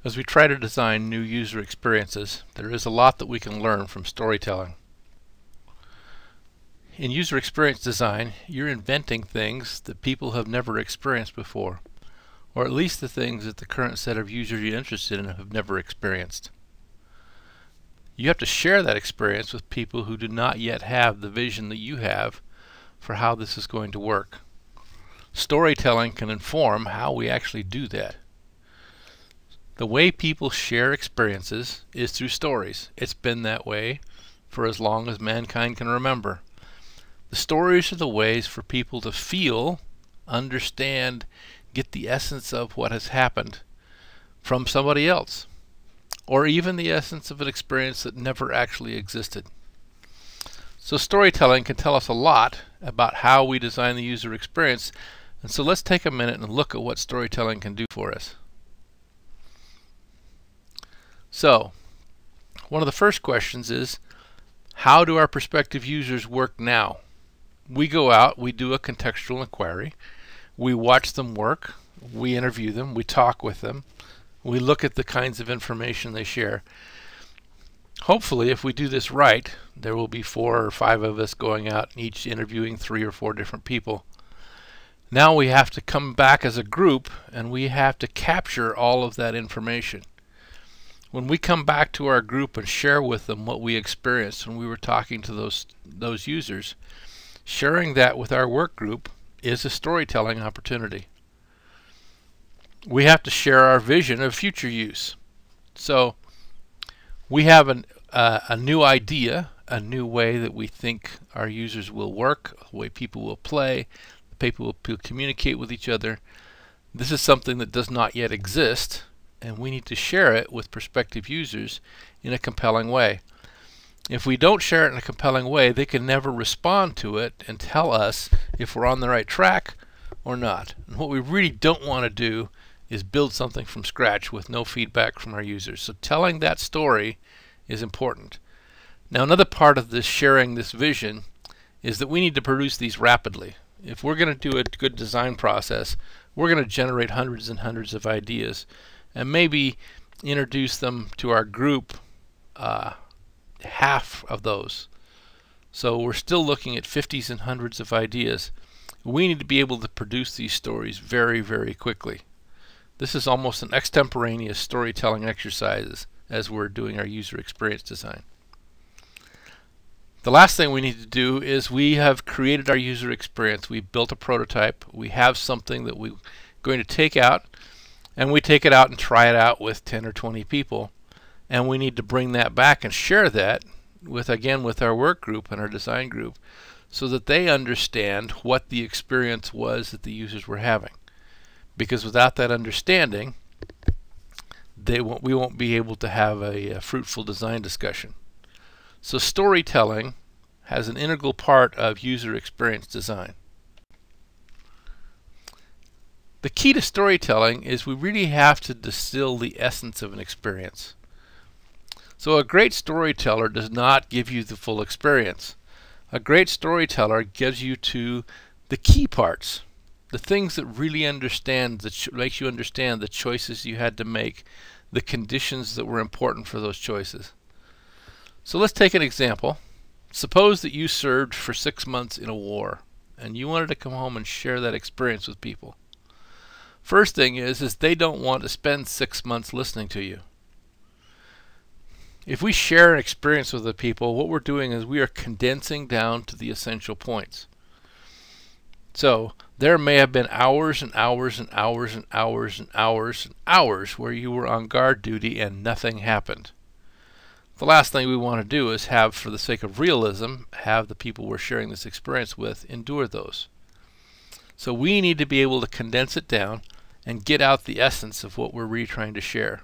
As we try to design new user experiences, there is a lot that we can learn from storytelling. In user experience design, you're inventing things that people have never experienced before, or at least the things that the current set of users you're interested in have never experienced. You have to share that experience with people who do not yet have the vision that you have for how this is going to work. Storytelling can inform how we actually do that. The way people share experiences is through stories. It's been that way for as long as mankind can remember. The stories are the ways for people to feel, understand, get the essence of what has happened from somebody else, or even the essence of an experience that never actually existed. So storytelling can tell us a lot about how we design the user experience, and so let's take a minute and look at what storytelling can do for us. So, one of the first questions is, how do our prospective users work now? We go out, we do a contextual inquiry, we watch them work, we interview them, we talk with them, we look at the kinds of information they share. Hopefully, if we do this right, there will be 4 or 5 of us going out and each interviewing 3 or 4 different people. Now we have to come back as a group and we have to capture all of that information. When we come back to our group and share with them what we experienced when we were talking to those users, sharing that with our work group is a storytelling opportunity. We have to share our vision of future use. So we have a new idea, a new way that we think our users will work, the way people will play, the people will communicate with each other. This is something that does not yet exist, and we need to share it with prospective users in a compelling way. If we don't share it in a compelling way, they can never respond to it and tell us if we're on the right track or not. And what we really don't want to do is build something from scratch with no feedback from our users. So telling that story is important. Now, another part of this sharing this vision is that we need to produce these rapidly. If we're going to do a good design process, we're going to generate hundreds and hundreds of ideas and maybe introduce them to our group, half of those. So we're still looking at 50s and hundreds of ideas. We need to be able to produce these stories very, very quickly. This is almost an extemporaneous storytelling exercise as we're doing our user experience design. The last thing we need to do is we have created our user experience. We've built a prototype. We have something that we're going to take out, and we take it out and try it out with 10 or 20 people. And we need to bring that back and share that with our work group and our design group so that they understand what the experience was that the users were having. Because without that understanding, we won't be able to have a fruitful design discussion. So storytelling has an integral part of user experience design. The key to storytelling is we really have to distill the essence of an experience. So a great storyteller does not give you the full experience. A great storyteller gives you to the key parts, the things that really makes you understand the choices you had to make, the conditions that were important for those choices. So let's take an example. Suppose that you served for 6 months in a war and you wanted to come home and share that experience with people. First thing is they don't want to spend 6 months listening to you. If we share an experience with the people, what we're doing is we are condensing down to the essential points. So there may have been hours and hours and hours and hours and hours and hours where you were on guard duty and nothing happened. The last thing we want to do is have, for the sake of realism, have the people we're sharing this experience with endure those. So we need to be able to condense it down and get out the essence of what we're really trying to share.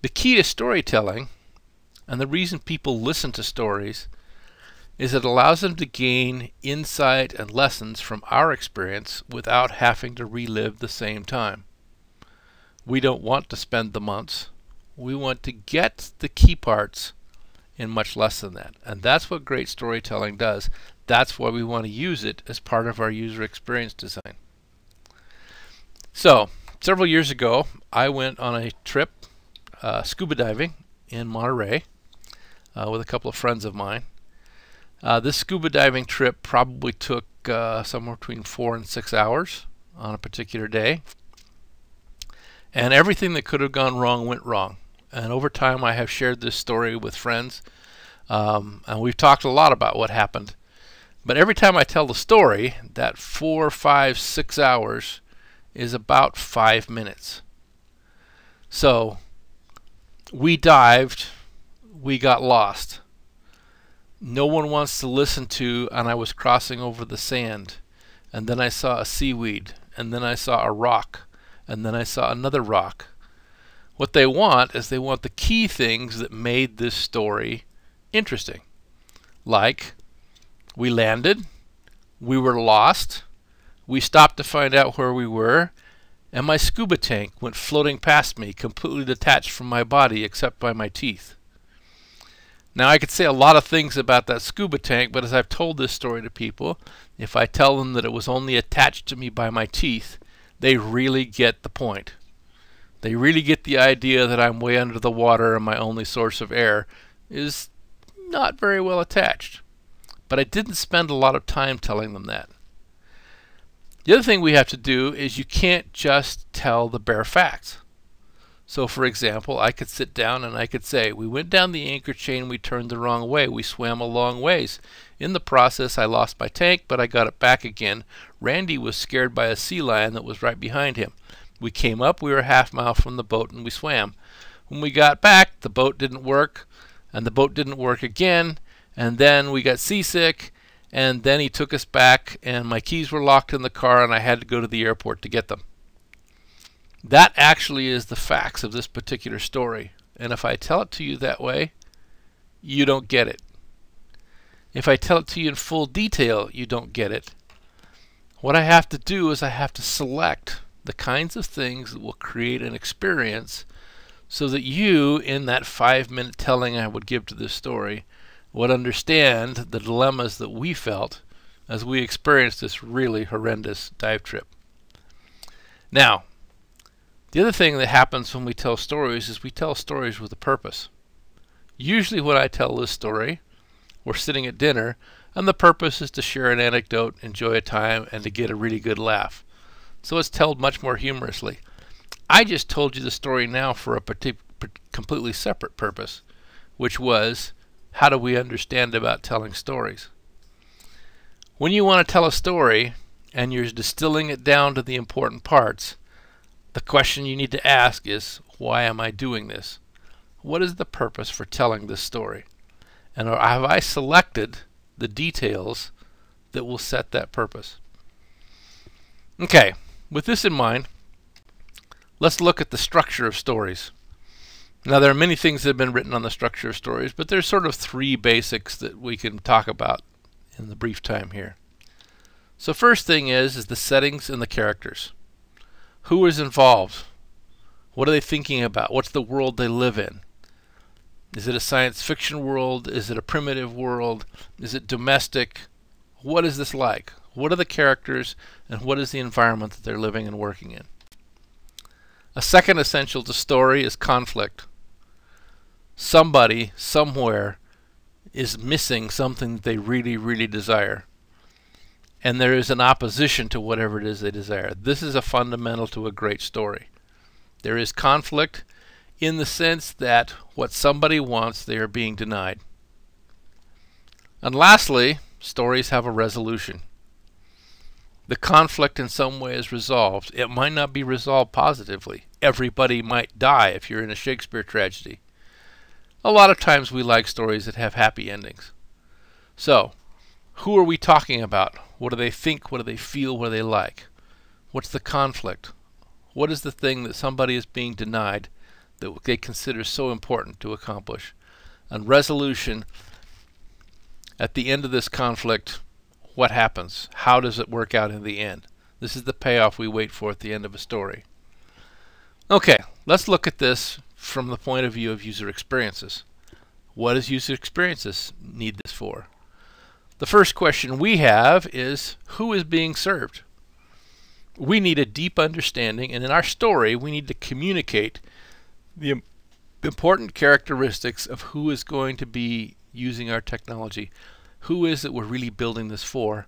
The key to storytelling, and the reason people listen to stories, is it allows them to gain insight and lessons from our experience without having to relive the same time. We don't want to spend the months. We want to get the key parts in much less than that. And that's what great storytelling does. That's why we want to use it as part of our user experience design. So, Several years ago, I went on a trip scuba diving in Monterey with a couple of friends of mine. This scuba diving trip probably took somewhere between 4 and 6 hours on a particular day. And everything that could have gone wrong went wrong. And over time I have shared this story with friends, and we've talked a lot about what happened. But every time I tell the story, that 4, 5, 6 hours is about 5 minutes. So we dived, we got lost. No one wants to listen to, and I was crossing over the sand, and then I saw a seaweed, and then I saw a rock, and then I saw another rock. What they want is they want the key things that made this story interesting. Like, we landed, we were lost, we stopped to find out where we were, and my scuba tank went floating past me, completely detached from my body except by my teeth. Now, I could say a lot of things about that scuba tank, but as I've told this story to people, if I tell them that it was only attached to me by my teeth, they really get the point. They really get the idea that I'm way under the water and my only source of air is not very well attached. But I didn't spend a lot of time telling them that. The other thing we have to do is you can't just tell the bare facts. So for example, I could sit down and I could say, we went down the anchor chain, we turned the wrong way, we swam a long ways. In the process, I lost my tank, but I got it back again. Randy was scared by a sea lion that was right behind him. We came up, we were a half-mile from the boat, and we swam. When we got back, the boat didn't work, and the boat didn't work again, and then we got seasick, and then he took us back, and my keys were locked in the car, and I had to go to the airport to get them. That actually is the facts of this particular story. And if I tell it to you that way, you don't get it. If I tell it to you in full detail, you don't get it. What I have to do is I have to select the kinds of things that will create an experience so that you, in that 5-minute telling I would give to this story, would understand the dilemmas that we felt as we experienced this really horrendous dive trip. Now, the other thing that happens when we tell stories is we tell stories with a purpose. Usually when I tell this story, we're sitting at dinner, and the purpose is to share an anecdote, enjoy a time, and to get a really good laugh. So it's told much more humorously. I just told you the story now for a completely separate purpose, which was, how do we understand about telling stories? When you want to tell a story, and you're distilling it down to the important parts, the question you need to ask is, why am I doing this? What is the purpose for telling this story? And have I selected the details that will set that purpose? Okay, with this in mind, let's look at the structure of stories. Now, there are many things that have been written on the structure of stories, but there's sort of 3 basics that we can talk about in the brief time here. So first thing is the settings and the characters. Who is involved? What are they thinking about? What's the world they live in? Is it a science fiction world? Is it a primitive world? Is it domestic? What is this like? What are the characters, and what is the environment that they're living and working in? A second essential to story is conflict. Somebody, somewhere, is missing something that they really, really desire. And there is an opposition to whatever it is they desire. This is a fundamental to a great story. There is conflict in the sense that what somebody wants, they are being denied. And lastly, stories have a resolution. The conflict in some way is resolved. It might not be resolved positively. Everybody might die if you're in a Shakespeare tragedy. A lot of times we like stories that have happy endings. So, who are we talking about? What do they think? What do they feel? What do they like? What's the conflict? What is the thing that somebody is being denied that they consider so important to accomplish? And resolution, at the end of this conflict, what happens? How does it work out in the end? This is the payoff we wait for at the end of a story. Okay, let's look at this from the point of view of user experiences. What does user experiences need this for? The first question we have is, who is being served? We need a deep understanding, and in our story we need to communicate the important characteristics of who is going to be using our technology. Who is it we're really building this for,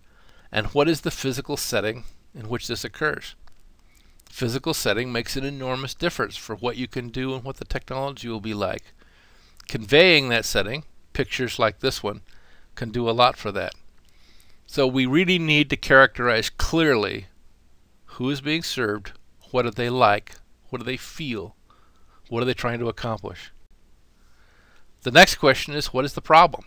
and what is the physical setting in which this occurs? Physical setting makes an enormous difference for what you can do and what the technology will be like. Conveying that setting, pictures like this one, can do a lot for that. So we really need to characterize clearly who is being served, what do they like, what do they feel, what are they trying to accomplish. The next question is, what is the problem?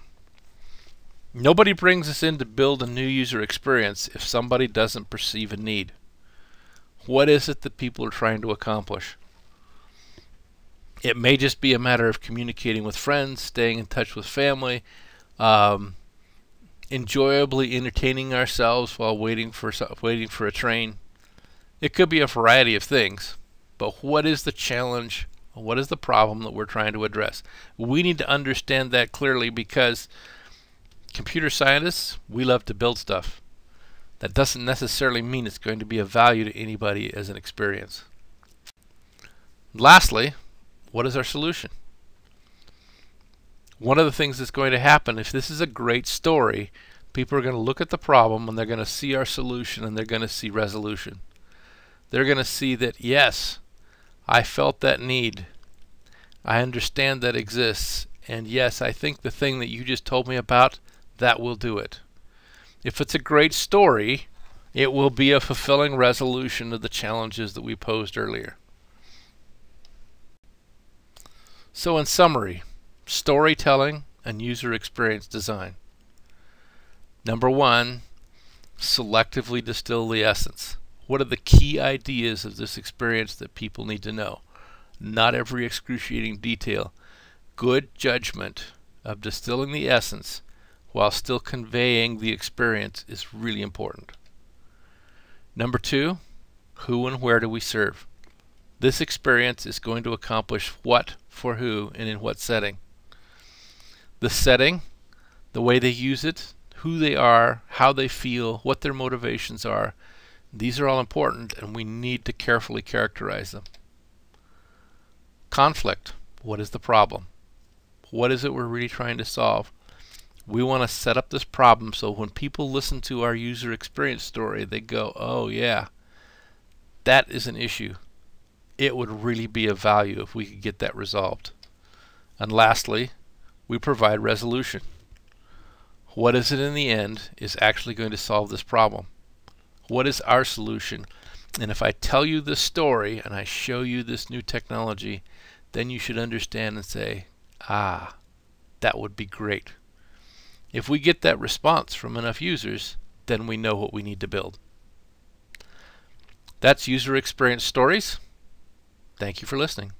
Nobody brings us in to build a new user experience if somebody doesn't perceive a need. What is it that people are trying to accomplish? It may just be a matter of communicating with friends, staying in touch with family, enjoyably entertaining ourselves while waiting for a train. It could be a variety of things, but what is the challenge? What is the problem that we're trying to address? We need to understand that clearly, because computer scientists, we love to build stuff. That doesn't necessarily mean it's going to be of value to anybody as an experience. Lastly, what is our solution? One of the things that's going to happen, if this is a great story, people are going to look at the problem and they're going to see our solution and they're going to see resolution. They're going to see that, yes, I felt that need. I understand that exists. And yes, I think the thing that you just told me about, that will do it. If it's a great story, it will be a fulfilling resolution of the challenges that we posed earlier. So in summary, storytelling and user experience design. Number one, selectively distill the essence. What are the key ideas of this experience that people need to know? Not every excruciating detail. Good judgment of distilling the essence while still conveying the experience is really important. Number two, who and where do we serve? This experience is going to accomplish what, for who, and in what setting. The setting, the way they use it, who they are, how they feel, what their motivations are, these are all important, and we need to carefully characterize them. Conflict. What is the problem? What is it we're really trying to solve? We want to set up this problem so when people listen to our user experience story, they go, oh yeah, that is an issue. It would really be of value if we could get that resolved. And lastly, we provide resolution. What is it in the end is actually going to solve this problem? What is our solution? And if I tell you this story and I show you this new technology, then you should understand and say, ah, that would be great. If we get that response from enough users, then we know what we need to build. That's User Experience Stories. Thank you for listening.